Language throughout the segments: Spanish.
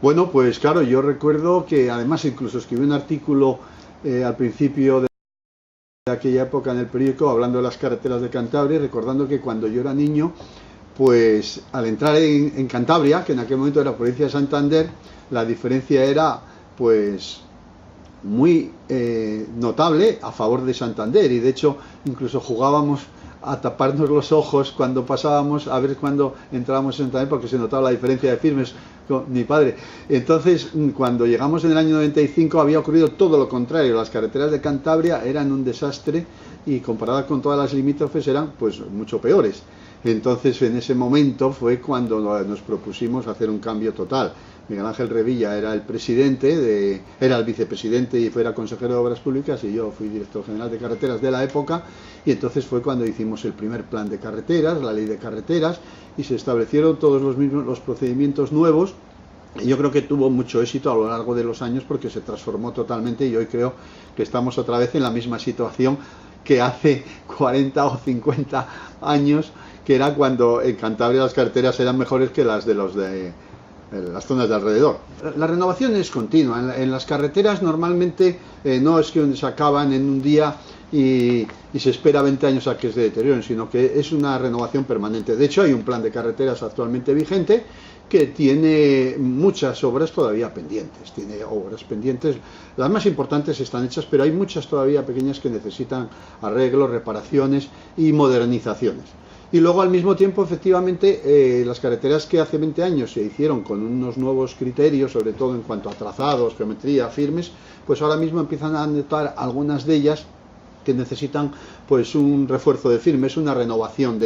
Bueno, pues claro, yo recuerdo que además incluso escribí un artículo al principio de aquella época en el periódico hablando de las carreteras de Cantabria, recordando que cuando yo era niño, pues al entrar en Cantabria, que en aquel momento era provincia de Santander, la diferencia era pues muy notable a favor de Santander, y de hecho incluso jugábamos a taparnos los ojos cuando pasábamos, a ver cuando entrábamos en Santander, porque se notaba la diferencia de firmes con mi padre. Entonces, cuando llegamos en el año 95 había ocurrido todo lo contrario. Las carreteras de Cantabria eran un desastre y comparadas con todas las limítrofes eran pues mucho peores. Entonces, en ese momento fue cuando nos propusimos hacer un cambio total. Miguel Ángel Revilla era el presidente, era el vicepresidente y fuera consejero de Obras Públicas, y yo fui director general de carreteras de la época, y entonces fue cuando hicimos el primer plan de carreteras, la ley de carreteras, y se establecieron todos los procedimientos nuevos. Y yo creo que tuvo mucho éxito a lo largo de los años porque se transformó totalmente, y hoy creo que estamos otra vez en la misma situación que hace 40 o 50 años, que era cuando en Cantabria las carreteras eran mejores que las de las zonas de alrededor. La renovación es continua. En las carreteras normalmente no es que se acaban en un día y se espera 20 años a que se deterioren, sino que es una renovación permanente. De hecho, hay un plan de carreteras actualmente vigente que tiene muchas obras todavía pendientes. Tiene obras pendientes, las más importantes están hechas, pero hay muchas todavía pequeñas que necesitan arreglos, reparaciones y modernizaciones. Y luego, al mismo tiempo, efectivamente, las carreteras que hace 20 años se hicieron con unos nuevos criterios, sobre todo en cuanto a trazados, geometría, firmes, pues ahora mismo empiezan a notar algunas de ellas que necesitan pues un refuerzo de firmes, una renovación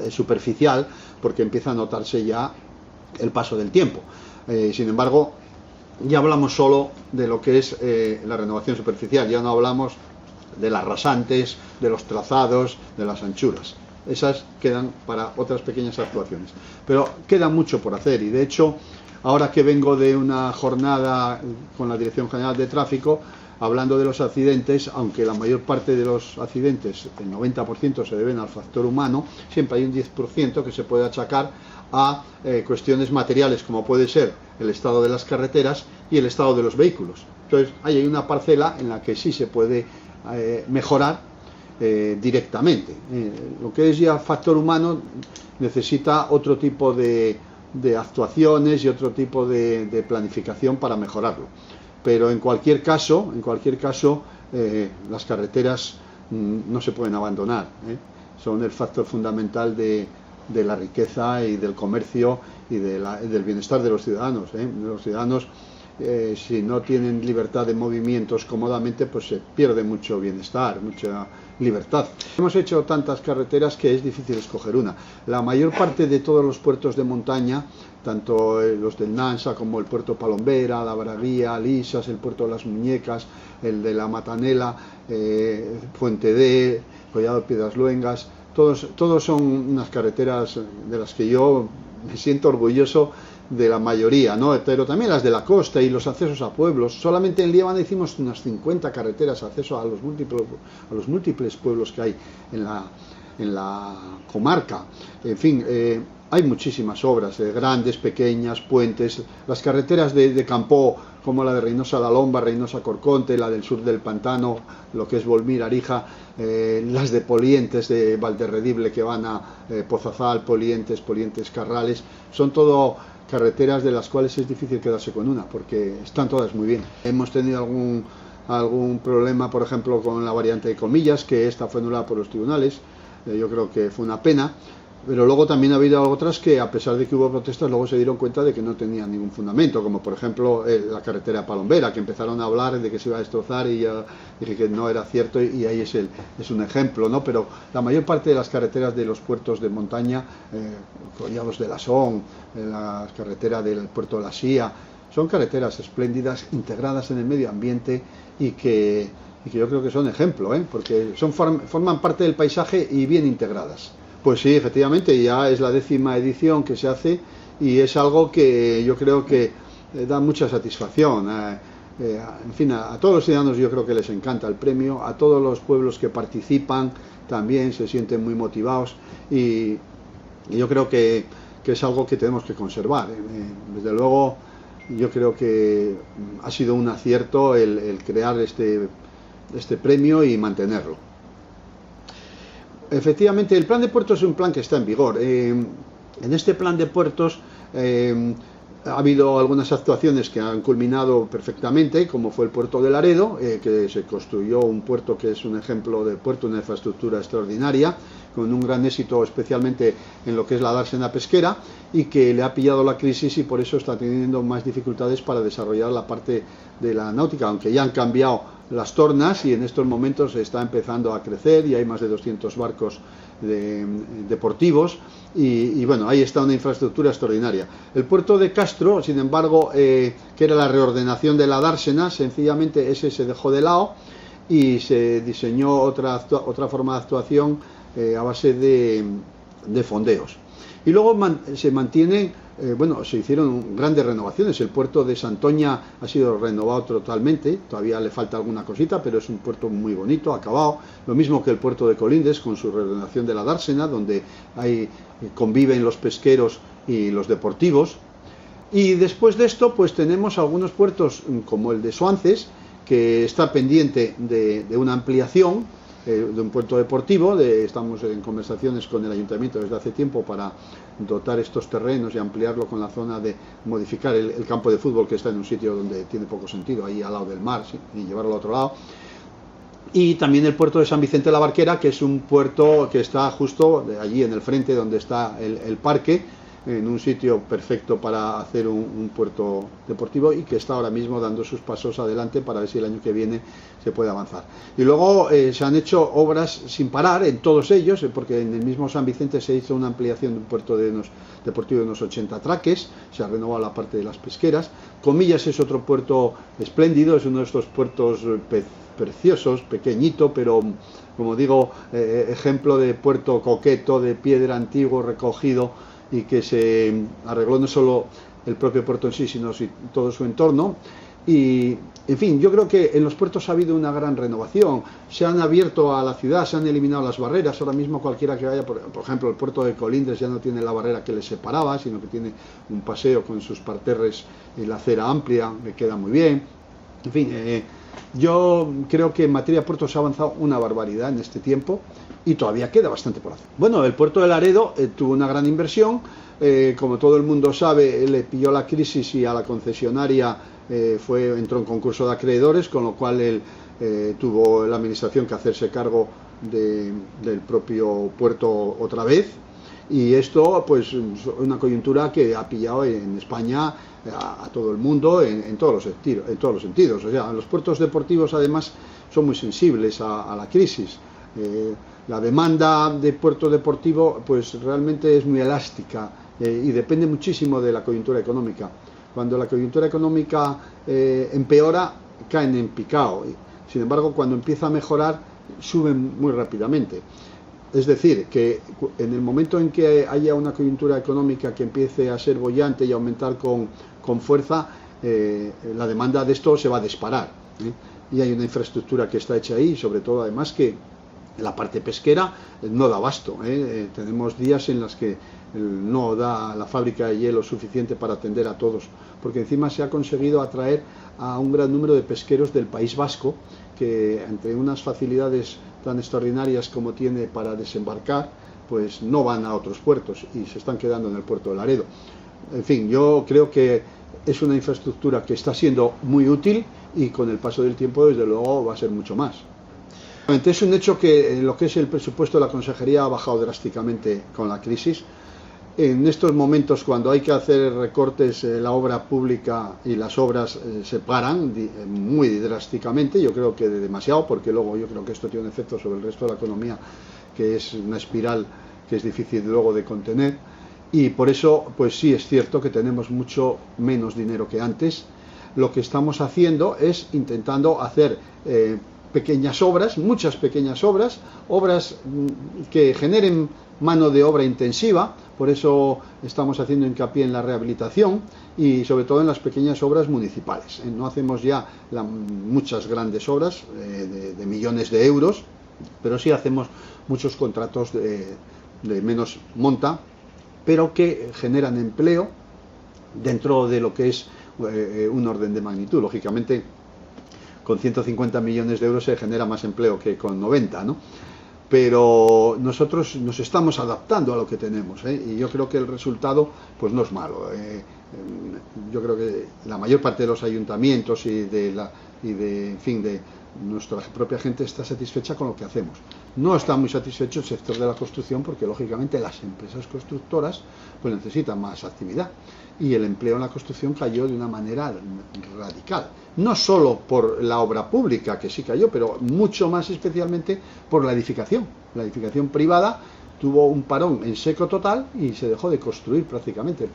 superficial, porque empieza a notarse ya el paso del tiempo. Sin embargo, ya hablamos solo de lo que es la renovación superficial, ya no hablamos de las rasantes, de los trazados, de las anchuras. Esas quedan para otras pequeñas actuaciones. Pero queda mucho por hacer, y de hecho, ahora que vengo de una jornada con la Dirección General de Tráfico, hablando de los accidentes, aunque la mayor parte de los accidentes, el 90% se deben al factor humano, siempre hay un 10% que se puede achacar a cuestiones materiales, como puede ser el estado de las carreteras y el estado de los vehículos. Entonces, hay una parcela en la que sí se puede mejorar directamente. Lo que es ya factor humano necesita otro tipo de actuaciones y otro tipo de planificación para mejorarlo. Pero en cualquier caso, las carreteras no se pueden abandonar. Son el factor fundamental de la riqueza y del comercio y del bienestar de los ciudadanos. Los ciudadanos, si no tienen libertad de movimientos cómodamente, pues se pierde mucho bienestar, mucha libertad. Hemos hecho tantas carreteras que es difícil escoger una. La mayor parte de todos los puertos de montaña, tanto los del Nansa como el puerto Palombera, la Bravía, Lisas, el puerto de las Muñecas, el de la Matanela, Fuente D, Collado de Piedras Luengas, todos son unas carreteras de las que yo me siento orgulloso de la mayoría, ¿no? Pero también las de la costa y los accesos a pueblos. Solamente en Liébana hicimos unas 50 carreteras, acceso a los múltiples pueblos que hay en la comarca. En fin, hay muchísimas obras, grandes, pequeñas, puentes, las carreteras de campo, como la de Reynosa La Lomba, Reynosa Corconte, la del sur del pantano, lo que es Volmir, Arija, las de Polientes, de Valderredible, que van a Pozazal, Polientes, Carrales, son todo carreteras de las cuales es difícil quedarse con una, porque están todas muy bien. Hemos tenido algún problema, por ejemplo, con la variante de Comillas, que esta fue anulada por los tribunales. Yo creo que fue una pena, pero luego también ha habido otras que, a pesar de que hubo protestas, luego se dieron cuenta de que no tenían ningún fundamento, como por ejemplo la carretera Palombera, que empezaron a hablar de que se iba a destrozar, y ya dije que no era cierto, y ahí es un ejemplo, ¿no? Pero la mayor parte de las carreteras de los puertos de montaña, Collados de la Son, la carretera del puerto de la Sía, son carreteras espléndidas, integradas en el medio ambiente, y que yo creo que son ejemplo, porque forman parte del paisaje y bien integradas. Pues sí, efectivamente, ya es la 10ª edición que se hace, y es algo que yo creo que da mucha satisfacción. En fin, a todos los ciudadanos yo creo que les encanta el premio, a todos los pueblos que participan también se sienten muy motivados, y yo creo que es algo que tenemos que conservar. Desde luego, yo creo que ha sido un acierto el crear este premio y mantenerlo. Efectivamente, el plan de puertos es un plan que está en vigor. En este plan de puertos ha habido algunas actuaciones que han culminado perfectamente, como fue el puerto de Laredo, que se construyó un puerto que es un ejemplo de puerto, una infraestructura extraordinaria, con un gran éxito especialmente en lo que es la dársena pesquera, y que le ha pillado la crisis y por eso está teniendo más dificultades para desarrollar la parte de la náutica, aunque ya han cambiado las tornas y en estos momentos está empezando a crecer y hay más de 200 barcos deportivos y bueno, ahí está una infraestructura extraordinaria. El puerto de Castro, sin embargo, que era la reordenación de la dársena, sencillamente ese se dejó de lado y se diseñó otra forma de actuación a base de fondeos. Y luego se mantienen, bueno, se hicieron grandes renovaciones. El puerto de Santoña ha sido renovado totalmente, todavía le falta alguna cosita, pero es un puerto muy bonito, acabado. Lo mismo que el puerto de Colindres con su reordenación de la dársena, donde conviven los pesqueros y los deportivos. Y después de esto, pues tenemos algunos puertos como el de Suances, que está pendiente de una ampliación, de un puerto deportivo. Estamos en conversaciones con el ayuntamiento desde hace tiempo para dotar estos terrenos y ampliarlo con la zona de modificar el campo de fútbol, que está en un sitio donde tiene poco sentido, ahí al lado del mar, ¿sí? Y llevarlo al otro lado. Y también el puerto de San Vicente de la Barquera, que es un puerto que está justo allí en el frente donde está el parque, en un sitio perfecto para hacer un puerto deportivo y que está ahora mismo dando sus pasos adelante para ver si el año que viene se puede avanzar. Y luego se han hecho obras sin parar en todos ellos, porque en el mismo San Vicente se hizo una ampliación de un puerto deportivo de unos 80 traques, se ha renovado la parte de las pesqueras. Comillas es otro puerto espléndido, es uno de estos puertos preciosos, pequeñito, pero como digo, ejemplo de puerto coqueto, de piedra antiguo recogido, y que se arregló no solo el propio puerto en sí, sino todo su entorno. Y, en fin, yo creo que en los puertos ha habido una gran renovación. Se han abierto a la ciudad, se han eliminado las barreras. Ahora mismo cualquiera que vaya, por ejemplo, el puerto de Colindres ya no tiene la barrera que le separaba, sino que tiene un paseo con sus parterres y la acera amplia, que queda muy bien. En fin, yo creo que en materia de puertos se ha avanzado una barbaridad en este tiempo y todavía queda bastante por hacer. Bueno, el puerto de Laredo tuvo una gran inversión, como todo el mundo sabe, le pilló la crisis y a la concesionaria entró en concurso de acreedores, con lo cual tuvo la administración que hacerse cargo del propio puerto otra vez. Y esto, pues, es una coyuntura que ha pillado en España a todo el mundo en todos los sentidos. O sea, los puertos deportivos, además, son muy sensibles a la crisis. La demanda de puerto deportivo, pues, realmente es muy elástica y depende muchísimo de la coyuntura económica. Cuando la coyuntura económica empeora, caen en picado. Sin embargo, cuando empieza a mejorar, suben muy rápidamente. Es decir, que en el momento en que haya una coyuntura económica que empiece a ser boyante y aumentar con fuerza, la demanda de esto se va a disparar, y hay una infraestructura que está hecha ahí, sobre todo además que la parte pesquera no da abasto. Tenemos días en los que no da la fábrica de hielo suficiente para atender a todos, porque encima se ha conseguido atraer a un gran número de pesqueros del País Vasco, que entre unas facilidades tan extraordinarias como tiene para desembarcar, pues no van a otros puertos y se están quedando en el puerto de Laredo. En fin, yo creo que es una infraestructura que está siendo muy útil y con el paso del tiempo, desde luego, va a ser mucho más. Es un hecho que lo que es el presupuesto de la consejería ha bajado drásticamente con la crisis. En estos momentos, cuando hay que hacer recortes, la obra pública y las obras se paran muy drásticamente. Yo creo que demasiado, porque luego yo creo que esto tiene un efecto sobre el resto de la economía, que es una espiral que es difícil luego de contener. Y por eso, pues sí es cierto que tenemos mucho menos dinero que antes. Lo que estamos haciendo es intentando hacer pequeñas obras, muchas pequeñas obras que generen mano de obra intensiva. Por eso estamos haciendo hincapié en la rehabilitación y sobre todo en las pequeñas obras municipales. No hacemos ya muchas grandes obras de millones de euros, pero sí hacemos muchos contratos de menos monta, pero que generan empleo dentro de lo que es un orden de magnitud. Lógicamente, con 150 millones de euros se genera más empleo que con 90, ¿no? Pero nosotros nos estamos adaptando a lo que tenemos, ¿eh? Y yo creo que el resultado pues no es malo. Yo creo que la mayor parte de los ayuntamientos en fin, de nuestra propia gente está satisfecha con lo que hacemos. No está muy satisfecho el sector de la construcción porque lógicamente las empresas constructoras pues necesitan más actividad y el empleo en la construcción cayó de una manera radical. No solo por la obra pública, que sí cayó, pero mucho más especialmente por la edificación. La edificación privada tuvo un parón en seco total y se dejó de construir prácticamente.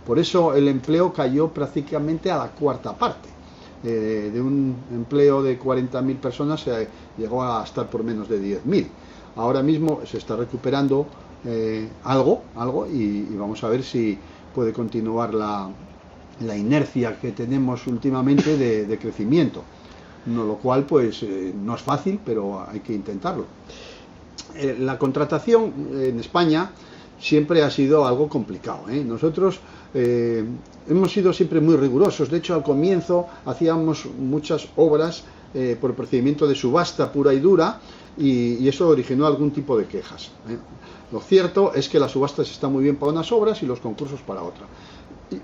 Por eso el empleo cayó prácticamente a la cuarta parte. De un empleo de 40.000 personas se llegó a estar por menos de 10.000. Ahora mismo se está recuperando algo y vamos a ver si puede continuar la inercia que tenemos últimamente de crecimiento. No, lo cual pues no es fácil, pero hay que intentarlo. La contratación en España siempre ha sido algo complicado, ¿eh? Nosotros hemos sido siempre muy rigurosos. De hecho, al comienzo hacíamos muchas obras por procedimiento de subasta pura y dura y eso originó algún tipo de quejas, ¿eh? Lo cierto es que las subastas están muy bien para unas obras y los concursos para otra.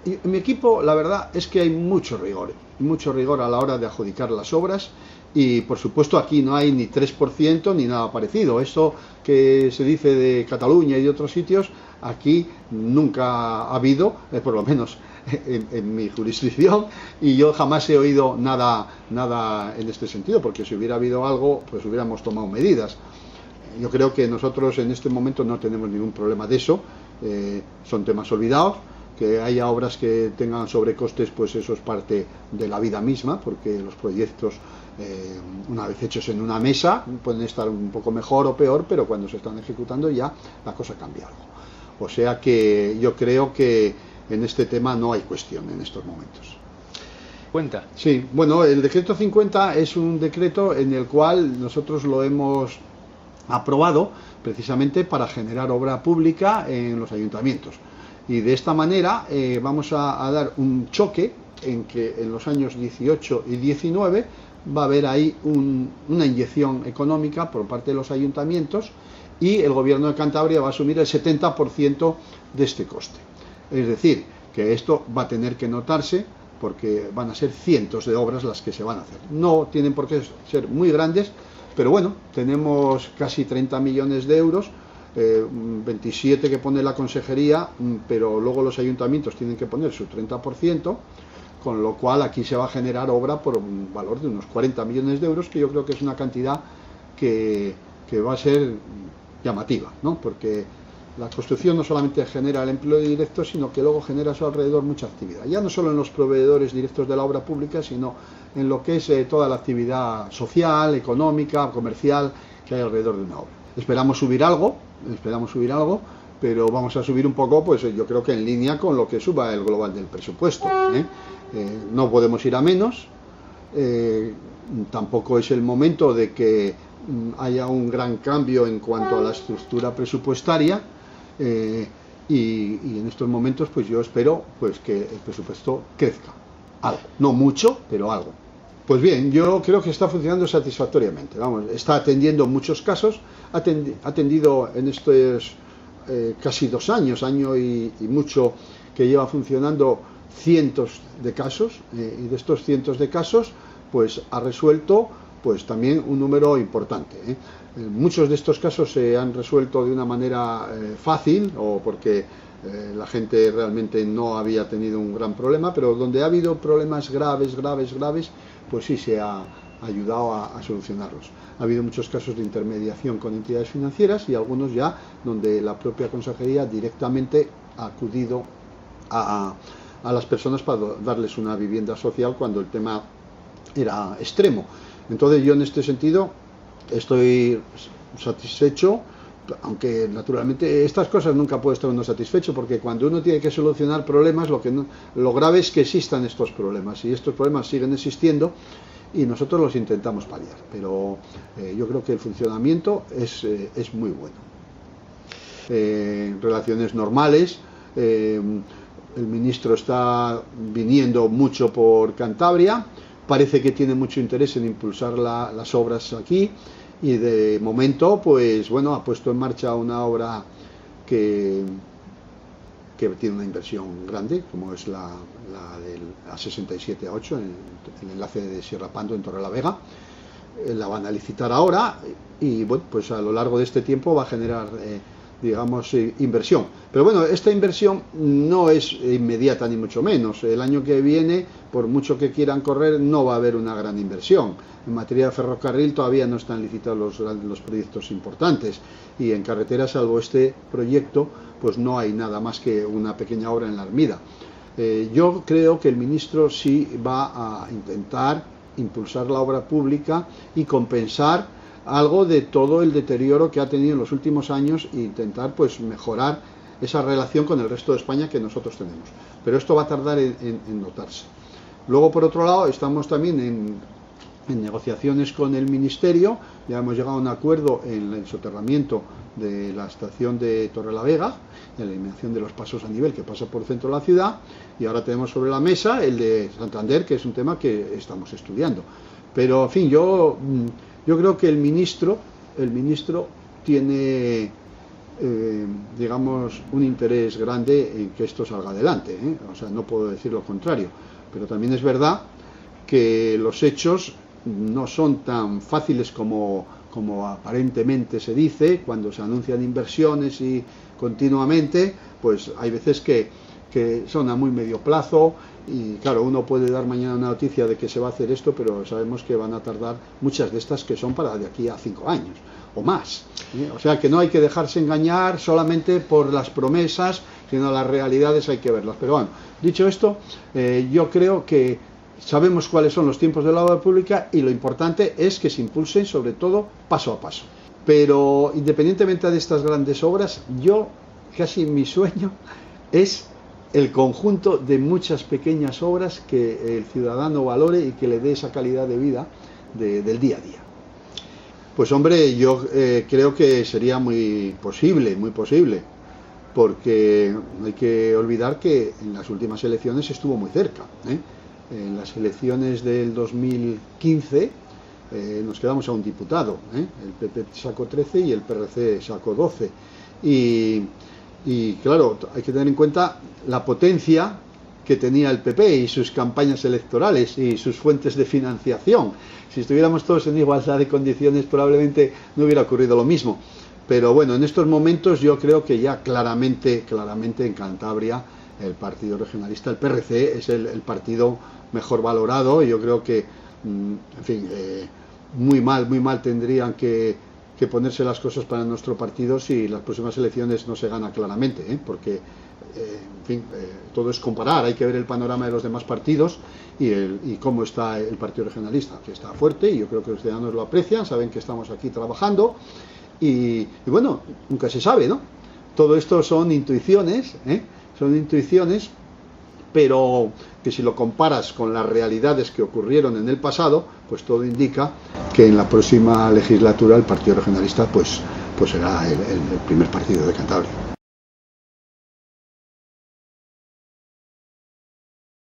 Y en mi equipo la verdad es que hay mucho rigor a la hora de adjudicar las obras. Y por supuesto aquí no hay ni 3% ni nada parecido. Eso que se dice de Cataluña y de otros sitios, aquí nunca ha habido, por lo menos en mi jurisdicción, y yo jamás he oído nada en este sentido, porque si hubiera habido algo, pues hubiéramos tomado medidas. Yo creo que nosotros en este momento no tenemos ningún problema de eso, son temas olvidados. Que haya obras que tengan sobrecostes, pues eso es parte de la vida misma, porque los proyectos, una vez hechos en una mesa, pueden estar un poco mejor o peor, pero cuando se están ejecutando ya la cosa cambia algo. O sea que yo creo que en este tema no hay cuestión en estos momentos. ¿Cuenta? Sí, bueno, el decreto 50 es un decreto en el cual nosotros lo hemos aprobado precisamente para generar obra pública en los ayuntamientos. Y de esta manera vamos a dar un choque en que en los años 18 y 19 va a haber ahí una inyección económica por parte de los ayuntamientos y el gobierno de Cantabria va a asumir el 70% de este coste. Es decir, que esto va a tener que notarse porque van a ser cientos de obras las que se van a hacer. No tienen por qué ser muy grandes, pero bueno, tenemos casi 30 millones de euros. 27 que pone la consejería, pero luego los ayuntamientos tienen que poner su 30%, con lo cual aquí se va a generar obra por un valor de unos 40 millones de euros, que yo creo que es una cantidad que va a ser llamativa, ¿no? Porque la construcción no solamente genera el empleo directo, sino que luego genera a su alrededor mucha actividad, ya no solo en los proveedores directos de la obra pública, sino en lo que es toda la actividad social, económica, comercial que hay alrededor de una obra. Esperamos subir algo, pero vamos a subir un poco, pues yo creo que en línea con lo que suba el global del presupuesto, ¿eh? No podemos ir a menos, tampoco es el momento de que haya un gran cambio en cuanto a la estructura presupuestaria, y en estos momentos pues yo espero pues que el presupuesto crezca, algo, no mucho, pero algo. Pues bien, yo creo que está funcionando satisfactoriamente. Vamos, está atendiendo muchos casos, ha atendido en estos casi 2 años, año y mucho que lleva funcionando, cientos de casos, y de estos cientos de casos, pues ha resuelto pues también un número importante, ¿eh? Muchos de estos casos se han resuelto de una manera fácil o porque la gente realmente no había tenido un gran problema, pero donde ha habido problemas graves, pues sí se ha ayudado a solucionarlos. Ha habido muchos casos de intermediación con entidades financieras y algunos ya donde la propia consejería directamente ha acudido a las personas para darles una vivienda social cuando el tema era extremo. Entonces yo en este sentido estoy satisfecho, aunque naturalmente estas cosas nunca puede estar uno satisfecho, porque cuando uno tiene que solucionar problemas, lo grave es que existan estos problemas, y estos problemas siguen existiendo y nosotros los intentamos paliar, pero yo creo que el funcionamiento es muy bueno. Relaciones normales, el ministro está viniendo mucho por Cantabria, parece que tiene mucho interés en impulsar las obras aquí y de momento, pues bueno, ha puesto en marcha una obra que tiene una inversión grande, como es la del A67-A8, el enlace de Sierra Pando en Torrelavega. La van a licitar ahora y bueno, pues a lo largo de este tiempo va a generar digamos inversión, pero bueno, esta inversión no es inmediata ni mucho menos. El año que viene, por mucho que quieran correr, no va a haber una gran inversión. En materia de ferrocarril todavía no están licitados los proyectos importantes y en carretera, salvo este proyecto, pues no hay nada más que una pequeña obra en la Armida. Yo creo que el ministro sí va a intentar impulsar la obra pública y compensar algo de todo el deterioro que ha tenido en los últimos años e intentar pues mejorar esa relación con el resto de España que nosotros tenemos. Pero esto va a tardar en notarse. Luego, por otro lado, estamos también en negociaciones con el Ministerio. Ya hemos llegado a un acuerdo en el soterramiento de la estación de Torrelavega, la eliminación de los pasos a nivel que pasa por el centro de la ciudad, y ahora tenemos sobre la mesa el de Santander, que es un tema que estamos estudiando. Pero, en fin, yo creo que el ministro tiene, digamos, un interés grande en que esto salga adelante, ¿eh? O sea, no puedo decir lo contrario, pero también es verdad que los hechos no son tan fáciles como aparentemente se dice. Cuando se anuncian inversiones y continuamente, pues hay veces que son a muy medio plazo y claro, uno puede dar mañana una noticia de que se va a hacer esto, pero sabemos que van a tardar muchas de estas que son para de aquí a 5 años o más, ¿eh? O sea que no hay que dejarse engañar solamente por las promesas, sino las realidades hay que verlas. Pero bueno, dicho esto, yo creo que sabemos cuáles son los tiempos de la obra pública y lo importante es que se impulsen, sobre todo, paso a paso. Pero independientemente de estas grandes obras, yo casi mi sueño es el conjunto de muchas pequeñas obras que el ciudadano valore y que le dé esa calidad de vida del día a día. Pues hombre, yo creo que sería muy posible, porque no hay que olvidar que en las últimas elecciones estuvo muy cerca, ¿eh? En las elecciones del 2015 nos quedamos a un diputado, ¿eh? El PP sacó 13 y el PRC sacó 12. Y claro, hay que tener en cuenta la potencia que tenía el PP y sus campañas electorales y sus fuentes de financiación. Si estuviéramos todos en igualdad de condiciones, probablemente no hubiera ocurrido lo mismo. Pero bueno, en estos momentos yo creo que ya claramente en Cantabria el partido regionalista, el PRC, es el partido mejor valorado, y yo creo que, en fin, muy mal tendrían que ponerse las cosas para nuestro partido si las próximas elecciones no se gana claramente, ¿eh? Porque, en fin, todo es comparar, hay que ver el panorama de los demás partidos y cómo está el partido regionalista, que está fuerte, y yo creo que los ciudadanos lo aprecian, saben que estamos aquí trabajando, y bueno, nunca se sabe, ¿no? Todo esto son intuiciones, ¿eh? Son intuiciones, pero que si lo comparas con las realidades que ocurrieron en el pasado, pues todo indica que en la próxima legislatura el Partido Regionalista pues será el primer partido de Cantabria.